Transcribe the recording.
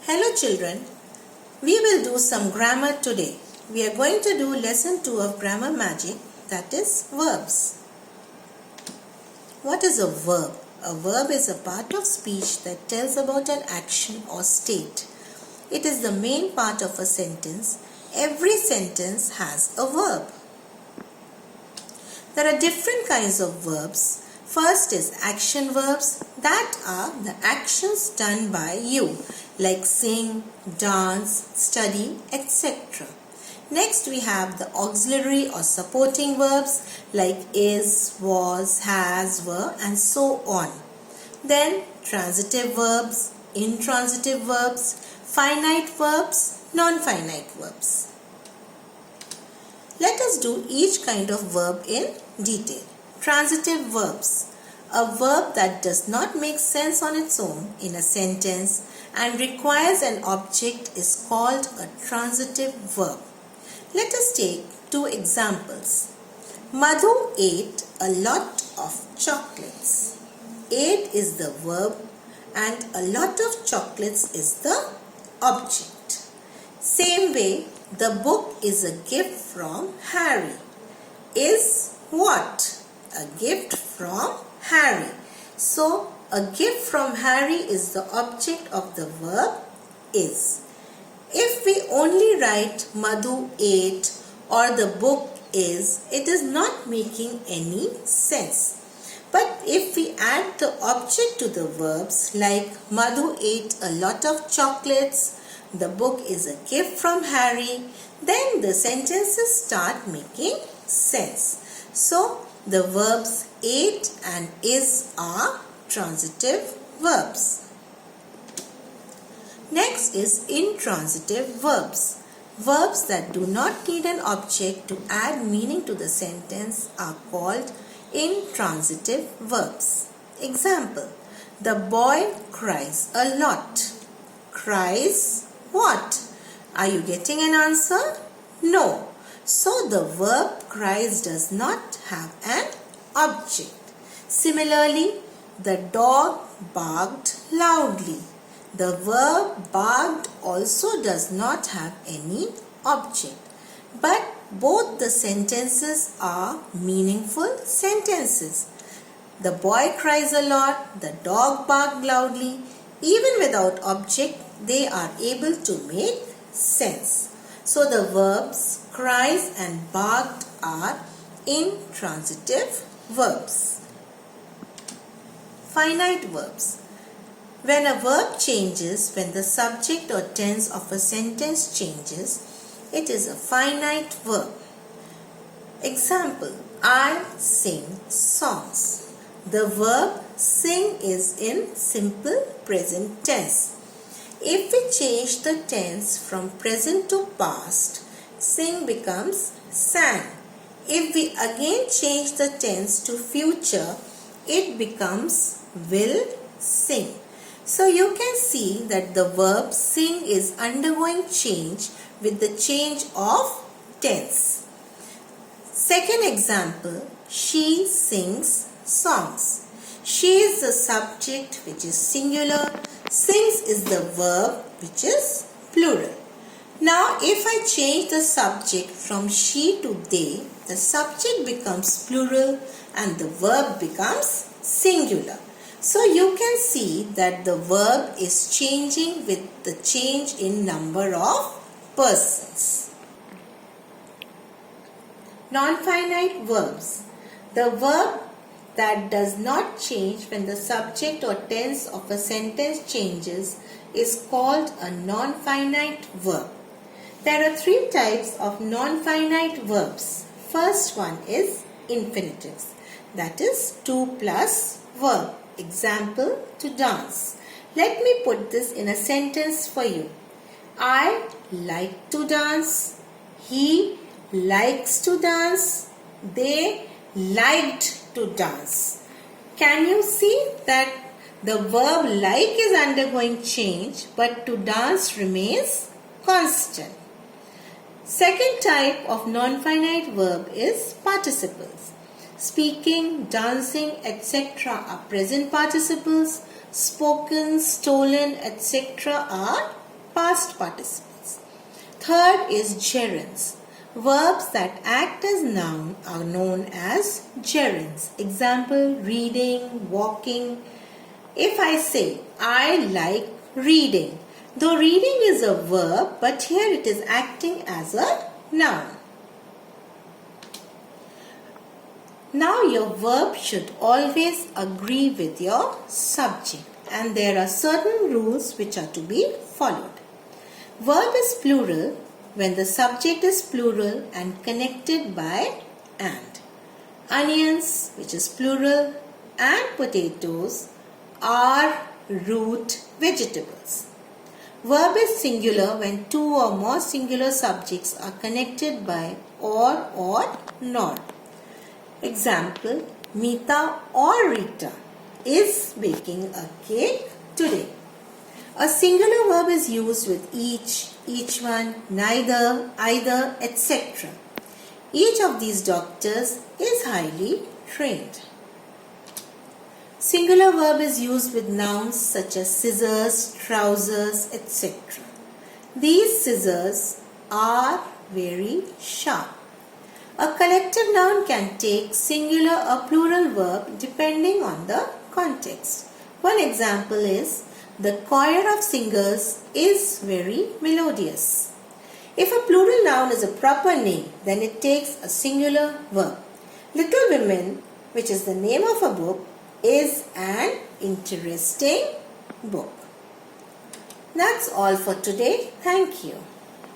Hello children, we will do some grammar today. We are going to do lesson 2 of grammar magic, that is verbs. What is a verb? A verb is a part of speech that tells about an action or state. It is the main part of a sentence. Every sentence has a verb. There are different kinds of verbs. First is action verbs, that are the actions done by you, like sing, dance, study, etc. Next we have the auxiliary or supporting verbs like is, was, has, were and so on. Then transitive verbs, intransitive verbs, finite verbs, non-finite verbs. Let us do each kind of verb in detail. Transitive verbs. A verb that does not make sense on its own in a sentence and requires an object is called a transitive verb. Let us take two examples. Madhu ate a lot of chocolates. Ate is the verb and a lot of chocolates is the object. Same way, the book is a gift from Harry. Is what? A gift from Harry. So, a gift from Harry is the object of the verb is. If we only write Madhu ate or the book is, it is not making any sense. But if we add the object to the verbs like Madhu ate a lot of chocolates, the book is a gift from Harry, then the sentences start making sense. So, the verbs ate and is are transitive verbs. Next is intransitive verbs. Verbs that do not need an object to add meaning to the sentence are called intransitive verbs. Example, the boy cries a lot. Cries what? Are you getting an answer? No. So the verb cries does not have an object. Similarly, the dog barked loudly. The verb barked also does not have any object. But both the sentences are meaningful sentences. The boy cries a lot, the dog barked loudly. Even without object, they are able to make sense. So the verbs cries and barked are intransitive verbs. Finite verbs. When a verb changes, when the subject or tense of a sentence changes, it is a finite verb. Example, I sing songs. The verb sing is in simple present tense. If we change the tense from present to past, sing becomes sang. If we again change the tense to future, it becomes will sing. So you can see that the verb sing is undergoing change with the change of tense. Second example, she sings songs. She is the subject which is singular. Sings is the verb which is plural. Now if I change the subject from she to they, the subject becomes plural and the verb becomes singular. So you can see that the verb is changing with the change in number of persons. Non-finite verbs. The verb that does not change when the subject or tense of a sentence changes is called a non-finite verb. There are three types of non-finite verbs. First one is infinitives, that is to plus verb. Example, to dance. Let me put this in a sentence for you. I like to dance. He likes to dance. They liked to dance. Can you see that the verb like is undergoing change but to dance remains constant? Second type of non-finite verb is participles. Speaking, dancing, etc. are present participles. Spoken, stolen, etc. are past participles. Third is gerunds. Verbs that act as noun are known as gerunds. Example, reading, walking. If I say, I like reading. Though reading is a verb, but here it is acting as a noun. Now your verb should always agree with your subject, and there are certain rules which are to be followed. Verb is plural when the subject is plural and connected by and. Onions, which is plural, and potatoes are root vegetables. Verb is singular when two or more singular subjects are connected by or nor. Example, Meeta or Rita is baking a cake today. A singular verb is used with each one, neither, either, etc. Each of these doctors is highly trained. Singular verb is used with nouns such as scissors, trousers, etc. These scissors are very sharp. A collective noun can take singular or plural verb depending on the context. One example is, the choir of singers is very melodious. If a plural noun is a proper name, then it takes a singular verb. Little Women, which is the name of a book, is an interesting book. That's all for today. Thank you.